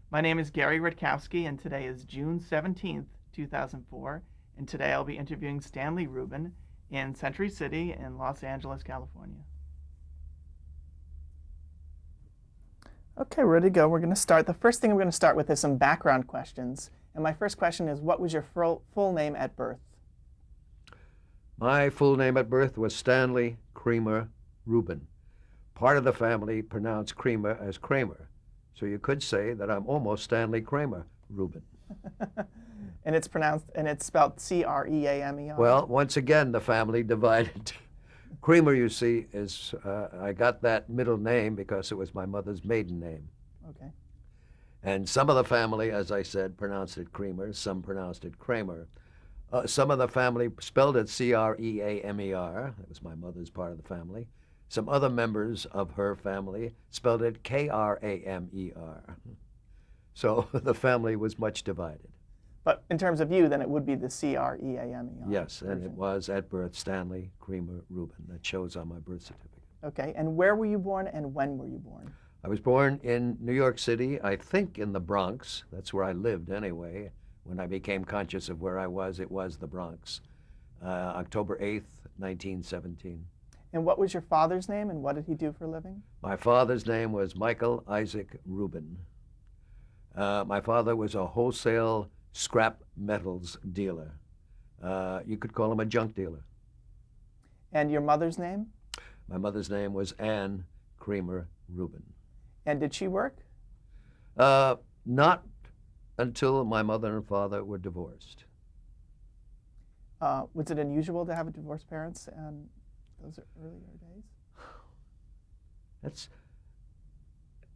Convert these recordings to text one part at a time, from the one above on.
My name is Gary Rutkowski, and today is June 17th, 2004. And today I'll be interviewing Stanley Rubin in Century City in Los Angeles, California. Okay, ready to go. We're going to start. The first thing we're going to start with is some background questions. And my first question is, what was your full name at birth? My full name at birth was Stanley Creamer Rubin. Part of the family pronounced Creamer as Kramer, so you could say that I'm almost Stanley Kramer Rubin. And it's spelled Creamer. Well, once again, the family divided. Creamer, you see, I got that middle name because it was my mother's maiden name. Okay. And some of the family, as I said, pronounced it Creamer, some pronounced it Kramer. Some of the family spelled it Creamer. That was my mother's part of the family. Some other members of her family spelled it Kramer. So the family was much divided. But in terms of you, then it would be the Creamer. Yes, and version. it was at birth Stanley Creamer Rubin. That shows on my birth certificate. Okay, and where were you born and when were you born? I was born in New York City, I think in the Bronx. That's where I lived anyway. When I became conscious of where I was, it was the Bronx. October 8th, 1917. And what was your father's name and what did he do for a living? My father's name was Michael Isaac Rubin. My father was a wholesale scrap metals dealer. You could call him a junk dealer. And your mother's name? My mother's name was Anne Creamer Rubin. And did she work? Not until my mother and father were divorced. Was it unusual to have divorced parents in those earlier days?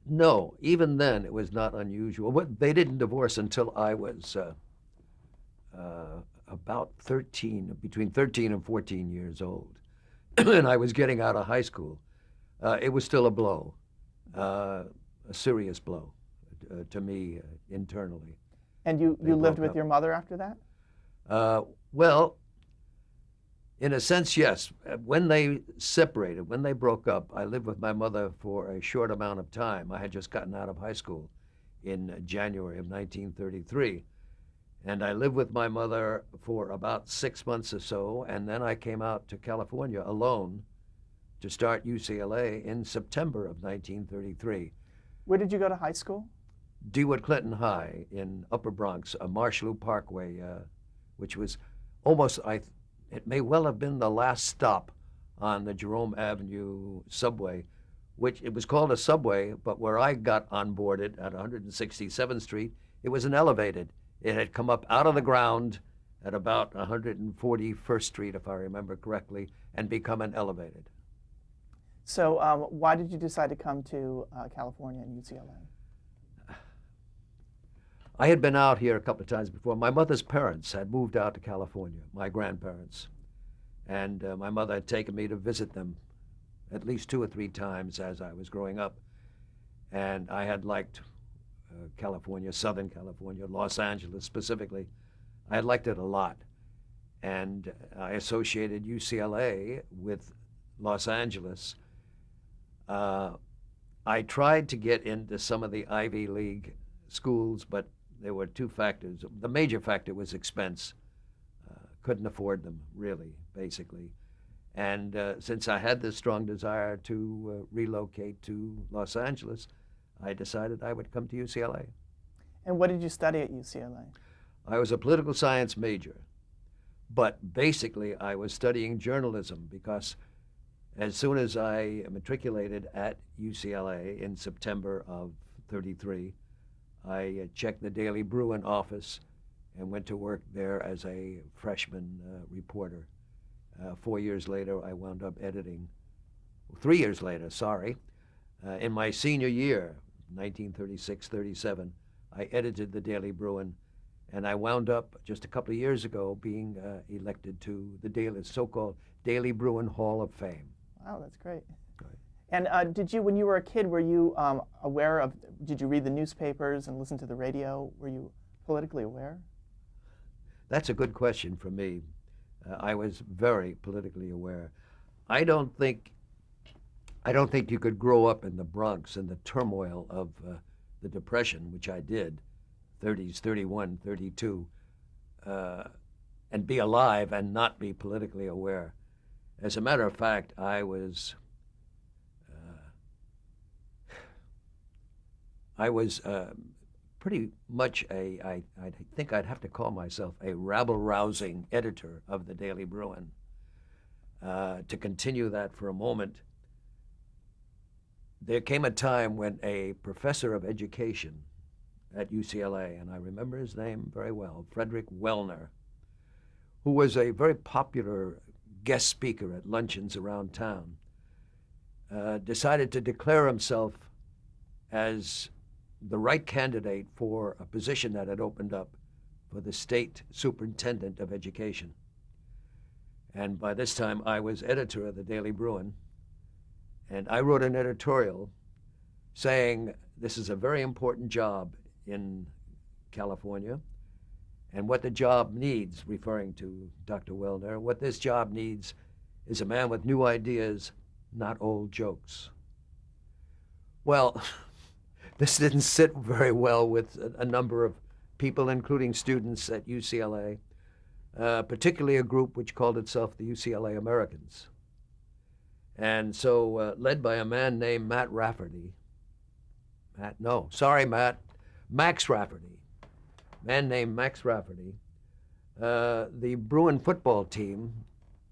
No, even then it was not unusual. They didn't divorce until I was about 13, between 13 and 14 years old. And I was getting out of high school. It was still a blow, a serious blow to me internally. And you lived with your mother after that? Well, in a sense, yes. When they separated, when they broke up, I lived with my mother for a short amount of time. I had just gotten out of high school in January of 1933. And I lived with my mother for about 6 months or so, and then I came out to California alone to start UCLA in September of 1933. Where did you go to high school? DeWitt Clinton High in Upper Bronx, Marshallou Parkway, which was almost, it may well have been the last stop on the Jerome Avenue subway, which it was called a subway, but where I got onboarded at 167th Street, it was an elevated. It had come up out of the ground at about 141st Street, if I remember correctly, and become an elevated. So why did you decide to come to California and UCLA? I had been out here a couple of times before. My mother's parents had moved out to California, my grandparents. And my mother had taken me to visit them at least 2 or 3 times as I was growing up. And I had liked California, Southern California, Los Angeles specifically. I had liked it a lot. And I associated UCLA with Los Angeles. I tried to get into some of the Ivy League schools, but there were 2 factors. The major factor was expense. Couldn't afford them, really, basically. And since I had this strong desire to relocate to Los Angeles, I decided I would come to UCLA. And what did you study at UCLA? I was a political science major, but basically I was studying journalism because as soon as I matriculated at UCLA in September of '33, I checked the Daily Bruin office and went to work there as a freshman reporter. 4 years later, I wound up editing. 3 years later, sorry. In my senior year, 1936-37, I edited the Daily Bruin, and I wound up just a couple of years ago being elected to the so-called Daily Bruin Hall of Fame. Wow, that's great. Right. And did you, when you were a kid, were you aware of, did you read the newspapers and listen to the radio? Were you politically aware? That's a good question for me. I was very politically aware. I don't think you could grow up in the Bronx in the turmoil of the Depression, which I did, 30s, 31, 32, and be alive and not be politically aware. As a matter of fact, I was pretty much I think I'd have to call myself a rabble-rousing editor of the Daily Bruin. To continue that for a moment, there came a time when a professor of education at UCLA, and I remember his name very well, Frederick Wellner, who was a very popular guest speaker at luncheons around town, decided to declare himself as the right candidate for a position that had opened up for the state superintendent of education. And by this time, I was editor of the Daily Bruin, and I wrote an editorial saying this is a very important job in California, and what the job needs, referring to Dr. Wellner, what this job needs is a man with new ideas, not old jokes. Well, this didn't sit very well with a number of people, including students at UCLA, particularly a group which called itself the UCLA Americans. And so, led by a man named Max Rafferty, man named Max Rafferty, the Bruin football team,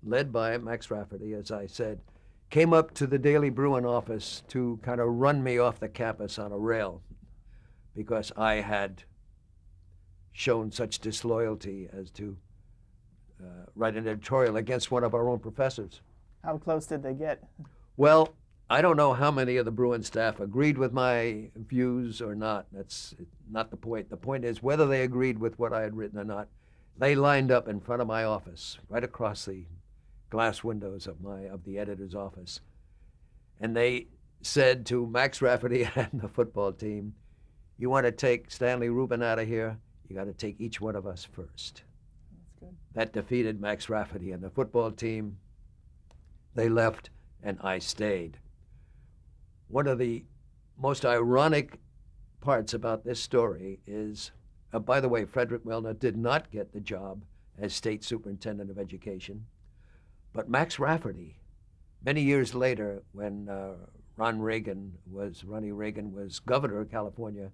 led by Max Rafferty, as I said, came up to the Daily Bruin office to kind of run me off the campus on a rail because I had shown such disloyalty as to write an editorial against one of our own professors. How close did they get? Well, I don't know how many of the Bruin staff agreed with my views or not. That's not the point. The point is whether they agreed with what I had written or not. They lined up in front of my office, right across the glass windows of the editor's office. And they said to Max Rafferty and the football team, you want to take Stanley Rubin out of here, you got to take each one of us first. That's good. That defeated Max Rafferty and the football team. They left and I stayed. One of the most ironic parts about this story is, by the way, Frederick Wellner did not get the job as state superintendent of education. But Max Rafferty, many years later, when Ronnie Reagan was governor of California,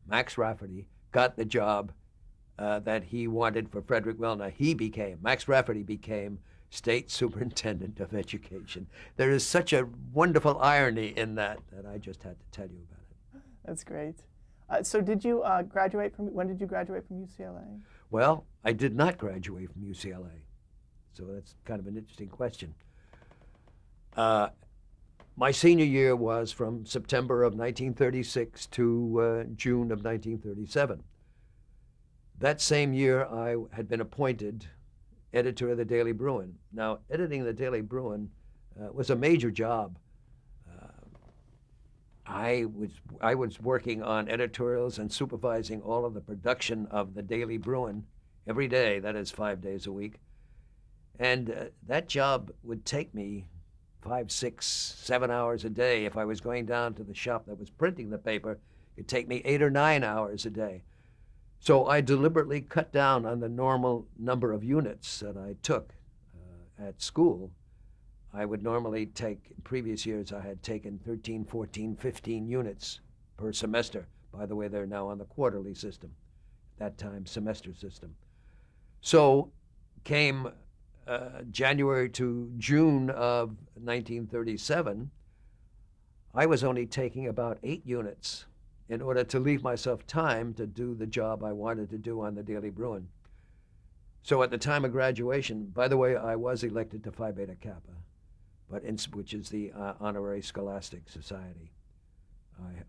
Max Rafferty got the job that he wanted for Frederick Wellner. Max Rafferty became state superintendent of education. There is such a wonderful irony in that I just had to tell you about it. That's great. So did you when did you graduate from UCLA? Well, I did not graduate from UCLA. So that's kind of an interesting question. My senior year was from September of 1936 to June of 1937. That same year, I had been appointed editor of the Daily Bruin. Now, editing the Daily Bruin was a major job. I was working on editorials and supervising all of the production of the Daily Bruin every day, that is 5 days a week. And that job would take me 5, 6, 7 hours a day. If I was going down to the shop that was printing the paper, it'd take me 8 or 9 hours a day. So I deliberately cut down on the normal number of units that I took at school. I would normally take, in previous years, I had taken 13, 14, 15 units per semester. By the way, they're now on the quarterly system, at that time, semester system. So came January to June of 1937, I was only taking about 8 units in order to leave myself time to do the job I wanted to do on the Daily Bruin. So at the time of graduation, by the way, I was elected to Phi Beta Kappa, which is the honorary scholastic society.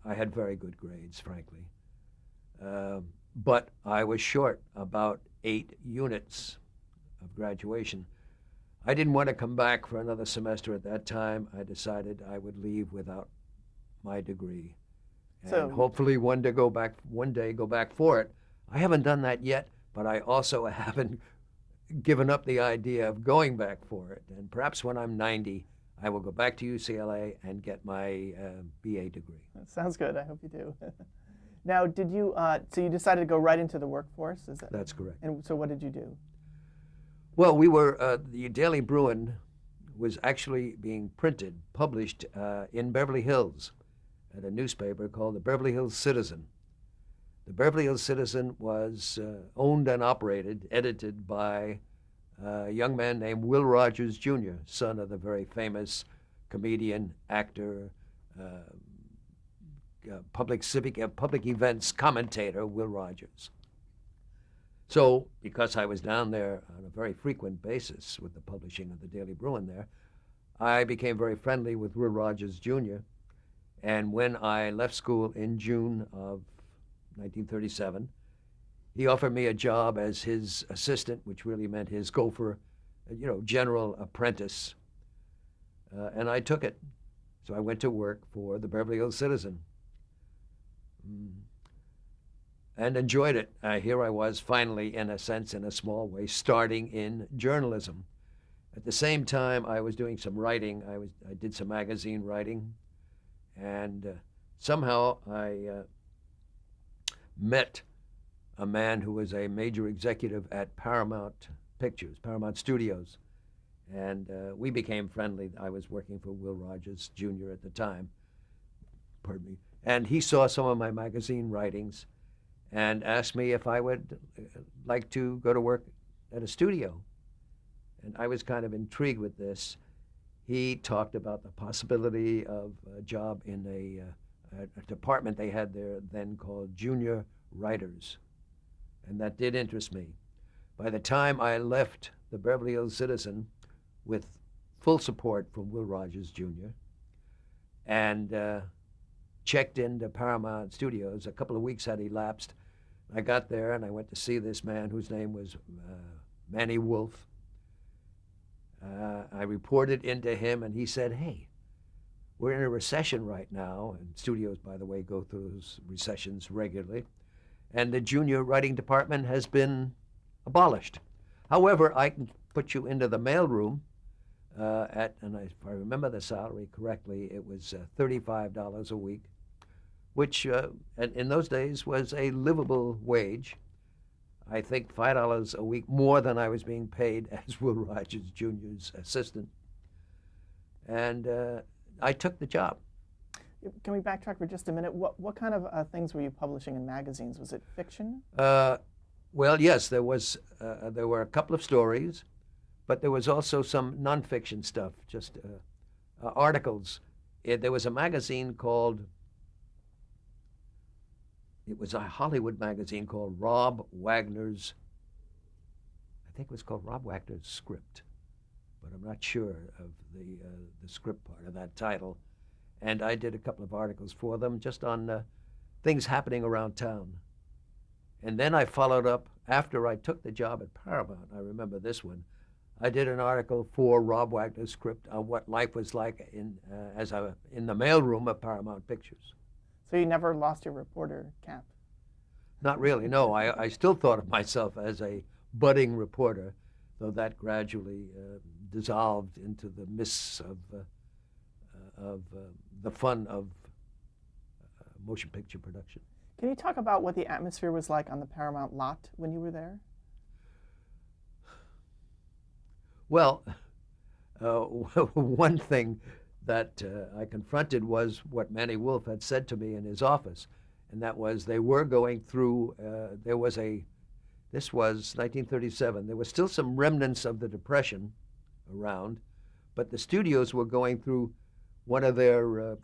I had very good grades, frankly. But I was short about 8 units of graduation. I didn't want to come back for another semester at that time. I decided I would leave without my degree. And hopefully one day go back for it. I haven't done that yet, but I also haven't given up the idea of going back for it. And perhaps when I'm 90, I will go back to UCLA and get my BA degree. That sounds good. I hope you do. Now, did you, so you decided to go right into the workforce? Is that? That's correct. And so what did you do? Well, we were, the Daily Bruin was actually being printed, published in Beverly Hills at a newspaper called the Beverly Hills Citizen. The Beverly Hills Citizen was owned and operated, edited by a young man named Will Rogers, Jr., son of the very famous comedian, actor, public events commentator, Will Rogers. So, because I was down there on a very frequent basis with the publishing of the Daily Bruin there, I became very friendly with Will Rogers, Jr., and when I left school in June of 1937, he offered me a job as his assistant, which really meant his gopher, general apprentice, and I took it. So I went to work for the Beverly Hills Citizen and enjoyed it. Here I was finally, in a sense, in a small way, starting in journalism. At the same time, I was doing some writing. I did some magazine writing, and somehow I met a man who was a major executive at Paramount Pictures, Paramount Studios, and we became friendly. I was working for Will Rogers, Jr. at the time, pardon me, and he saw some of my magazine writings and asked me if I would like to go to work at a studio. And I was kind of intrigued with this. He talked about the possibility of a job in a department they had there then called Junior Writers, and that did interest me. By the time I left the Beverly Hills Citizen with full support from Will Rogers, Jr., and checked into Paramount Studios, a couple of weeks had elapsed. I got there and I went to see this man whose name was Manny Wolf. I reported into him and he said, "Hey, we're in a recession right now," and studios, by the way, go through those recessions regularly, and the junior writing department has been abolished. However, I can put you into the mailroom and if I remember the salary correctly, it was $35 a week, which in those days was a livable wage. I think $5 a week more than I was being paid as Will Rogers Jr.'s assistant. And I took the job. Can we backtrack for just a minute? What kind of things were you publishing in magazines? Was it fiction? Well, yes, there were a couple of stories, but there was also some nonfiction stuff, just articles. There was a magazine called, it was a Hollywood magazine called Rob Wagner's, I think it was called Rob Wagner's Script, but I'm not sure of the script part of that title. And I did a couple of articles for them just on things happening around town. And then I followed up, after I took the job at Paramount, I remember this one, I did an article for Rob Wagner's Script on what life was like in the mailroom of Paramount Pictures. So you never lost your reporter cap? Not really, no. I still thought of myself as a budding reporter, though that gradually dissolved into the mists of the fun of motion picture production. Can you talk about what the atmosphere was like on the Paramount lot when you were there? Well, one thing that I confronted was what Manny Wolf had said to me in his office, and that was they were going through, this was 1937, there was still some remnants of the Depression around, but the studios were going through one of their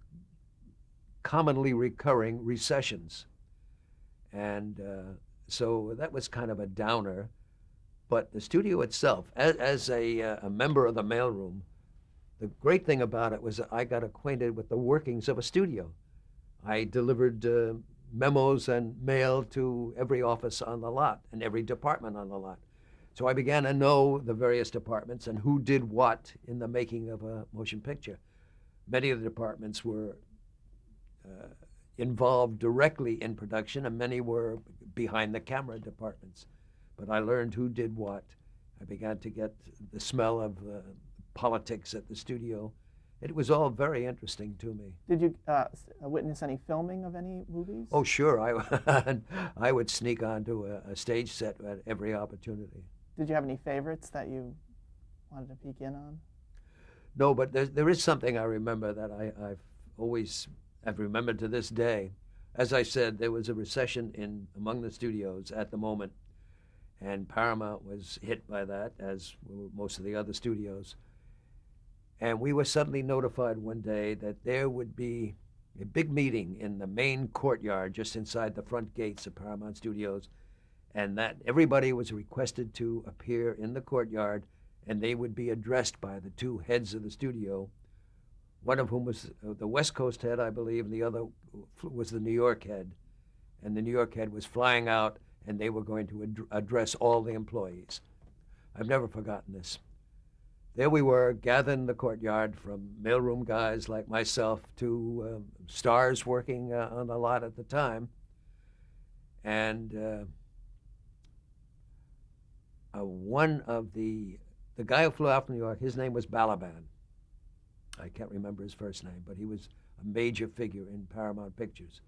commonly recurring recessions. And so that was kind of a downer. But the studio itself, as a member of the mailroom, the great thing about it was that I got acquainted with the workings of a studio. I delivered memos and mail to every office on the lot and every department on the lot. So I began to know the various departments and who did what in the making of a motion picture. Many of the departments were involved directly in production, and many were behind the camera departments. But I learned who did what. I began to get the smell of politics at the studio, It was all very interesting to me. Did you witness any filming of any movies? Oh, sure, I would sneak onto a stage set at every opportunity. Did you have any favorites that you wanted to peek in on? No, but there is something I remember that I've remembered to this day. As I said, there was a recession among the studios at the moment, and Paramount was hit by that, as were most of the other studios. And we were suddenly notified one day that there would be a big meeting in the main courtyard just inside the front gates of Paramount Studios, and that everybody was requested to appear in the courtyard, and they would be addressed by the two heads of the studio, one of whom was the West Coast head, I believe, and the other was the New York head. And the New York head was flying out, and they were going to address all the employees. I've never forgotten this. There we were, gathered in the courtyard, from mailroom guys like myself to stars working on the lot at the time. And one of the guy who flew out from New York, his name was Balaban. I can't remember his first name, but he was a major figure in Paramount Pictures.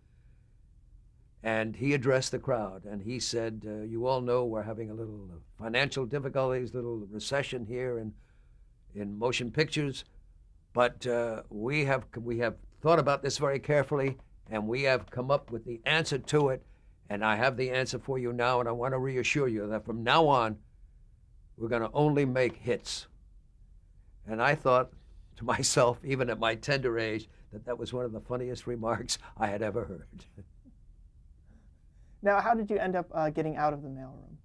And he addressed the crowd, and he said, you all know we're having a little financial difficulties, little recession here in motion pictures, but we have thought about this very carefully, and we have come up with the answer to it, and I have the answer for you now, and I want to reassure you that from now on, we're going to only make hits. And I thought to myself, even at my tender age, that was one of the funniest remarks I had ever heard. Now, how did you end up getting out of the mailroom?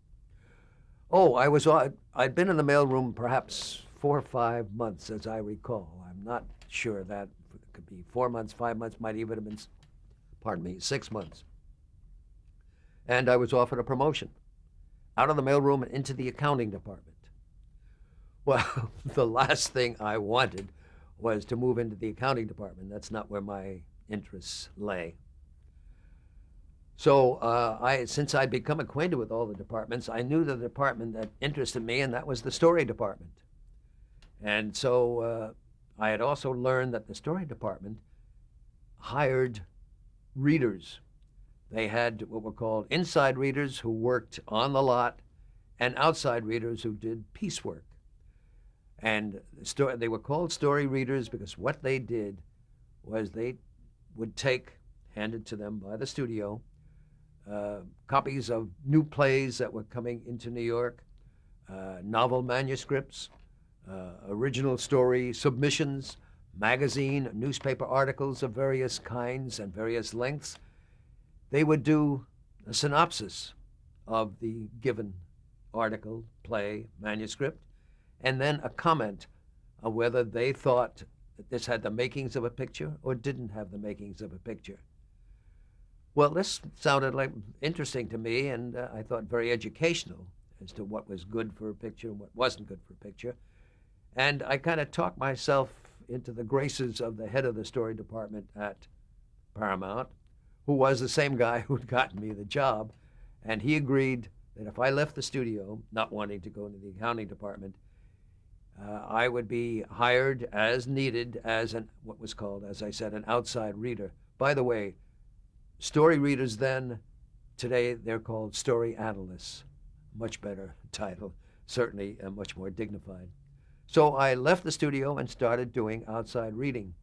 Oh, I'd been in the mailroom perhaps 4 or 5 months, as I recall. I'm not sure that it could be 4 months, 5 months, might even have been, 6 months. And I was offered a promotion out of the mailroom and into the accounting department. Well, the last thing I wanted was to move into the accounting department. That's not where my interests lay. So since I'd become acquainted with all the departments, I knew the department that interested me, and that was the story department. And so I had also learned that the story department hired readers. They had what were called inside readers who worked on the lot, and outside readers who did piecework. And they were called story readers because what they did was they would take, handed to them by the studio, copies of new plays that were coming into New York, novel manuscripts, original story submissions, magazine, newspaper articles of various kinds and various lengths. They would do a synopsis of the given article, play, manuscript, and then a comment on whether they thought that this had the makings of a picture or didn't have the makings of a picture. Well, this sounded like interesting to me, and I thought very educational as to what was good for a picture and what wasn't good for a picture. And I kind of talked myself into the graces of the head of the story department at Paramount, who was the same guy who'd gotten me the job, and he agreed that if I left the studio, not wanting to go into the accounting department, I would be hired as needed as what was called, as I said, an outside reader. By the way, story readers then, today they're called story analysts. Much better title, certainly much more dignified. So I left the studio and started doing outside reading.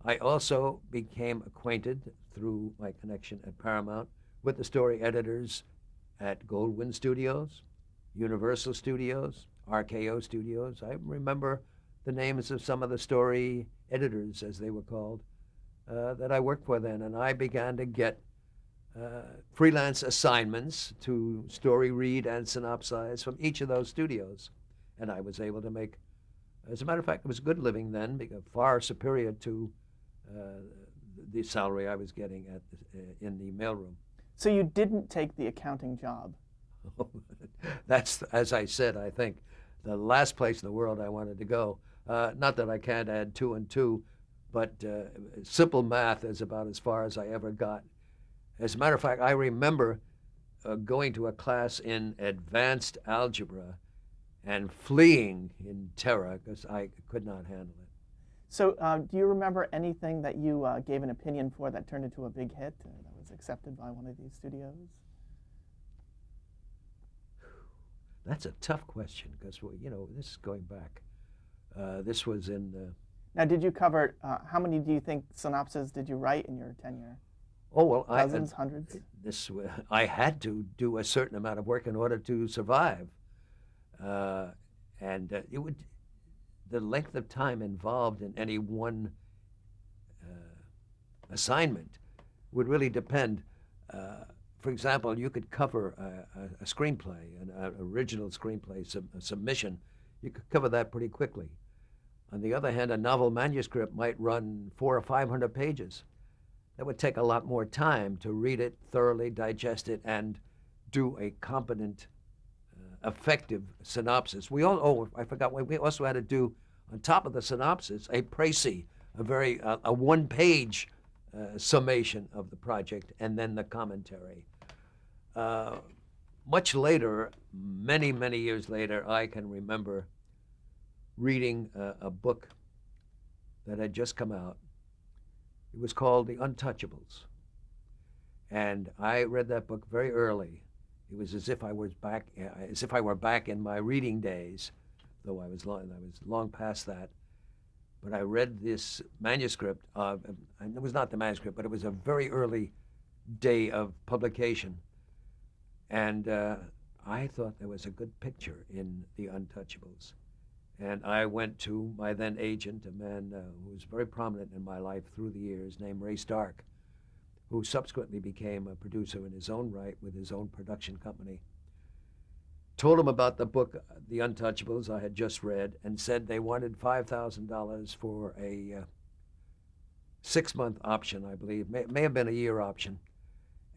I also became acquainted through my connection at Paramount with the story editors at Goldwyn Studios, Universal Studios, RKO Studios. I remember the names of some of the story editors, as they were called, that I worked for then, and I began to get freelance assignments to story read and synopsize from each of those studios, and I was able to make, as a matter of fact, it was good living then, because far superior to the salary I was getting in the mailroom. So you didn't take the accounting job? That's, as I said, I think, the last place in the world I wanted to go. Not that I can't add 2 and 2, but simple math is about as far as I ever got. As a matter of fact, I remember going to a class in advanced algebra and fleeing in terror because I could not handle it. So, do you remember anything that you gave an opinion for that turned into a big hit that was accepted by one of these studios? That's a tough question because, this is going back. This was in. Now, did you cover, how many do you think synopses did you write in your tenure? Oh well, Dozens, hundreds? I had to do a certain amount of work in order to survive, and the length of time involved in any one assignment would really depend. For example, you could cover a screenplay, an original screenplay submission. You could cover that pretty quickly. On the other hand, a novel manuscript might run 400 or 500 pages. That would take a lot more time to read it, thoroughly digest it, and do a competent, effective synopsis. I forgot, we also had to do, on top of the synopsis, a précis, a one-page summation of the project, and then the commentary. Much later, many, many years later, I can remember reading a book that had just come out. It was called The Untouchables. And I read that book very early. It was as if I were back in my reading days, though I was long past that. But I read this manuscript. It was not the manuscript, but it was a very early day of publication. And I thought there was a good picture in The Untouchables. And I went to my then agent, a man who was very prominent in my life through the years, named Ray Stark, who subsequently became a producer in his own right with his own production company. Told him about the book, The Untouchables, I had just read, and said they wanted $5,000 for a 6-month option, I believe. May have been a year option.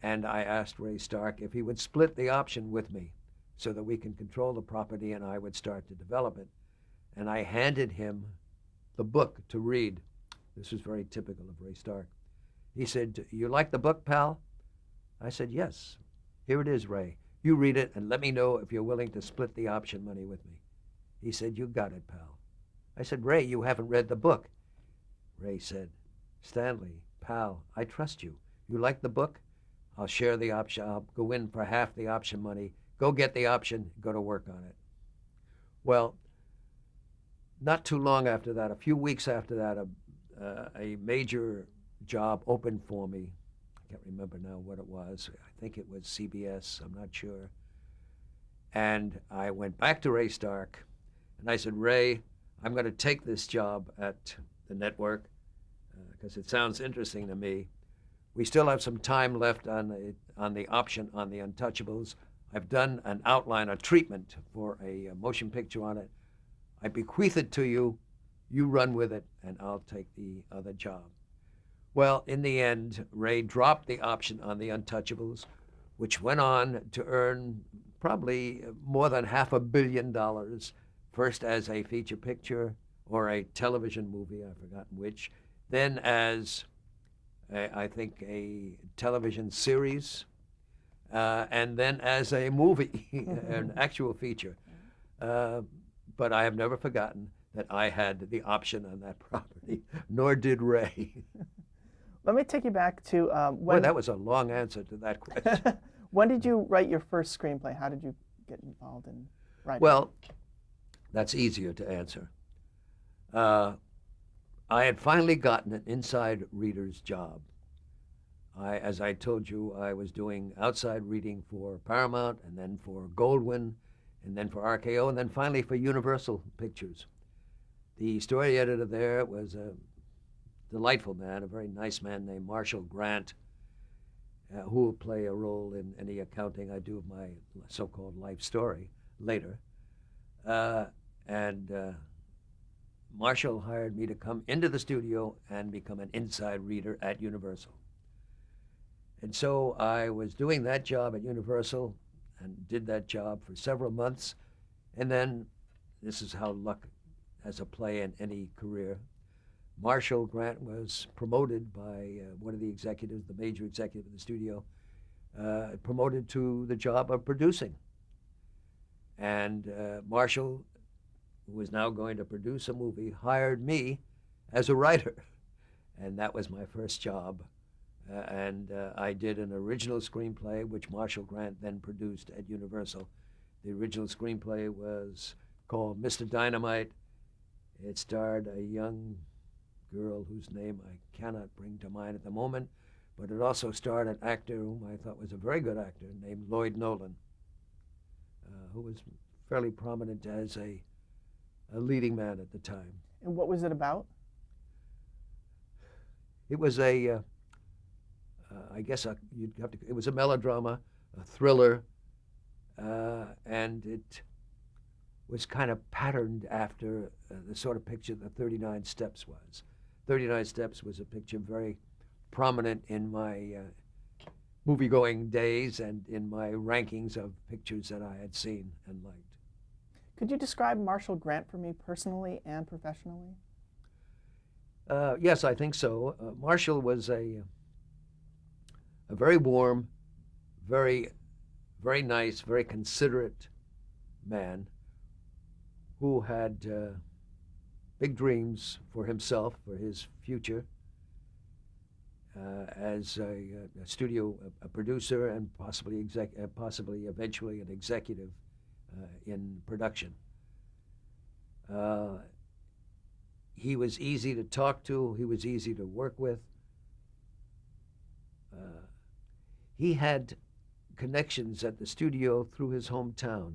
And I asked Ray Stark if he would split the option with me so that we can control the property and I would start to develop it. And I handed him the book to read. This was very typical of Ray Stark. He said, "You like the book, pal?" I said, "Yes. Here it is, Ray. You read it and let me know if you're willing to split the option money with me." He said, "You got it, pal." I said, "Ray, you haven't read the book." Ray said, "Stanley, pal, I trust you. You like the book? I'll share the option. I'll go in for half the option money. Go get the option, go to work on it." Well, not too long after that, a few weeks after that, a major job opened for me. I can't remember now what it was. I think it was CBS. I'm not sure. And I went back to Ray Stark, and I said, "Ray, I'm going to take this job at the network because it sounds interesting to me. We still have some time left on the option on The Untouchables. I've done an outline, a treatment for a motion picture on it. I bequeath it to you. You run with it, and I'll take the other job." Well, in the end, Ray dropped the option on The Untouchables, which went on to earn probably more than $500 million, first as a feature picture or a television movie, I've forgotten which, then as I think a television series, and then as a movie, an actual feature. But I have never forgotten that I had the option on that property, nor did Ray. Let me take you back to Boy, that was a long answer to that question. When did you write your first screenplay? How did you get involved in writing? Well, that's easier to answer. I had finally gotten an inside reader's job. As I told you, I was doing outside reading for Paramount, and then for Goldwyn, and then for RKO, and then finally for Universal Pictures. The story editor there was a delightful man, a very nice man named Marshall Grant, who will play a role in any accounting I do of my so-called life story later. Marshall hired me to come into the studio and become an inside reader at Universal. And so I was doing that job at Universal and did that job for several months. And then, this is how luck has a play in any career, Marshall Grant was promoted by one of the executives, the major executive of the studio, promoted to the job of producing. And Marshall, who was now going to produce a movie, hired me as a writer. And that was my first job. I did an original screenplay, which Marshall Grant then produced at Universal. The original screenplay was called Mr. Dynamite. It starred a young girl whose name I cannot bring to mind at the moment, but it also starred an actor whom I thought was a very good actor named Lloyd Nolan, who was fairly prominent as a leading man at the time. And what was it about? It was it was a melodrama, a thriller, and it was kind of patterned after the sort of picture that 39 Steps was. 39 Steps was a picture very prominent in my movie-going days and in my rankings of pictures that I had seen and liked. Could you describe Marshall Grant for me personally and professionally? Yes, I think so. Marshall was a very warm, very nice, very considerate man who had big dreams for himself, for his future, as a studio a producer and possibly eventually an executive in production. He was easy to talk to. He was easy to work with. He had connections at the studio through his hometown,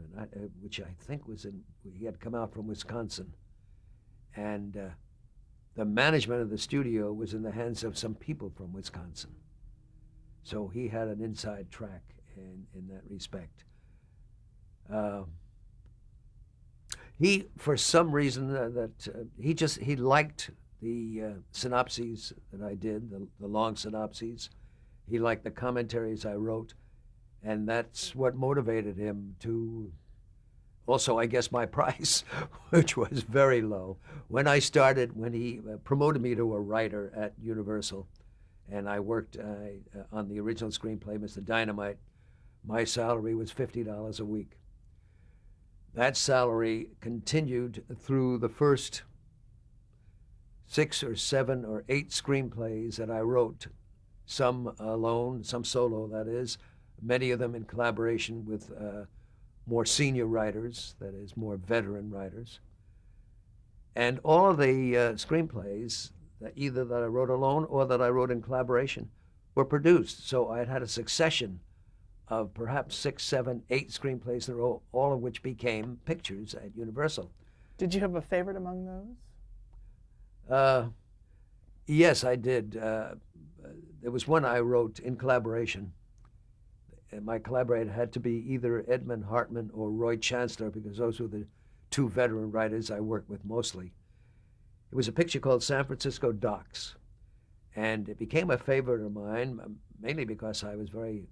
which I think he had come out from Wisconsin. And the management of the studio was in the hands of some people from Wisconsin. So he had an inside track in that respect. He, for some reason, he liked the synopses that I did, the long synopses. He liked the commentaries I wrote, and that's what motivated him to. Also, I guess my price, which was very low. When he promoted me to a writer at Universal, and I worked on the original screenplay, Mr. Dynamite, my salary was $50 a week. That salary continued through the first 6 or 7 or 8 screenplays that I wrote, some alone, some solo, that is, many of them in collaboration with more senior writers, that is, more veteran writers. And all of the screenplays, either that I wrote alone or that I wrote in collaboration, were produced. So I had a succession of perhaps 6, 7, 8 screenplays in a row, all of which became pictures at Universal. Did you have a favorite among those? Yes, I did. There was one I wrote in collaboration. My collaborator had to be either Edmund Hartman or Roy Chancellor, because those were the 2 veteran writers I worked with mostly. It was a picture called San Francisco Docks, and it became a favorite of mine, mainly because I was very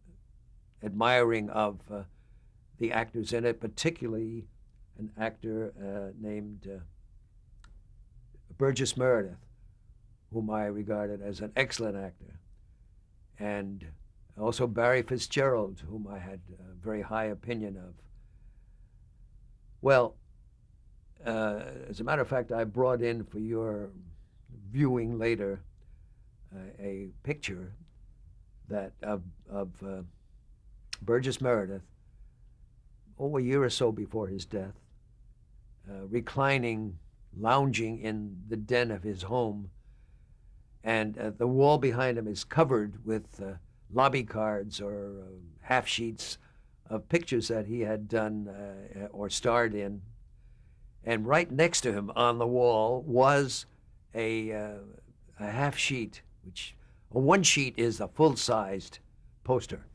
admiring of the actors in it, particularly an actor named Burgess Meredith, whom I regarded as an excellent actor, and also Barry Fitzgerald, whom I had a very high opinion of. Well, as a matter of fact, I brought in for your viewing later a picture of Burgess Meredith, a year or so before his death, reclining, lounging in the den of his home, and the wall behind him is covered with lobby cards or half sheets of pictures that he had done or starred in. And right next to him on the wall was a half sheet, which one sheet is a full-sized poster,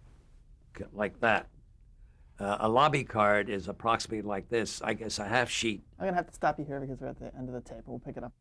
like that. A lobby card is approximately like this, I guess a half sheet. I'm going to have to stop you here because we're at the end of the tape. We'll pick it up.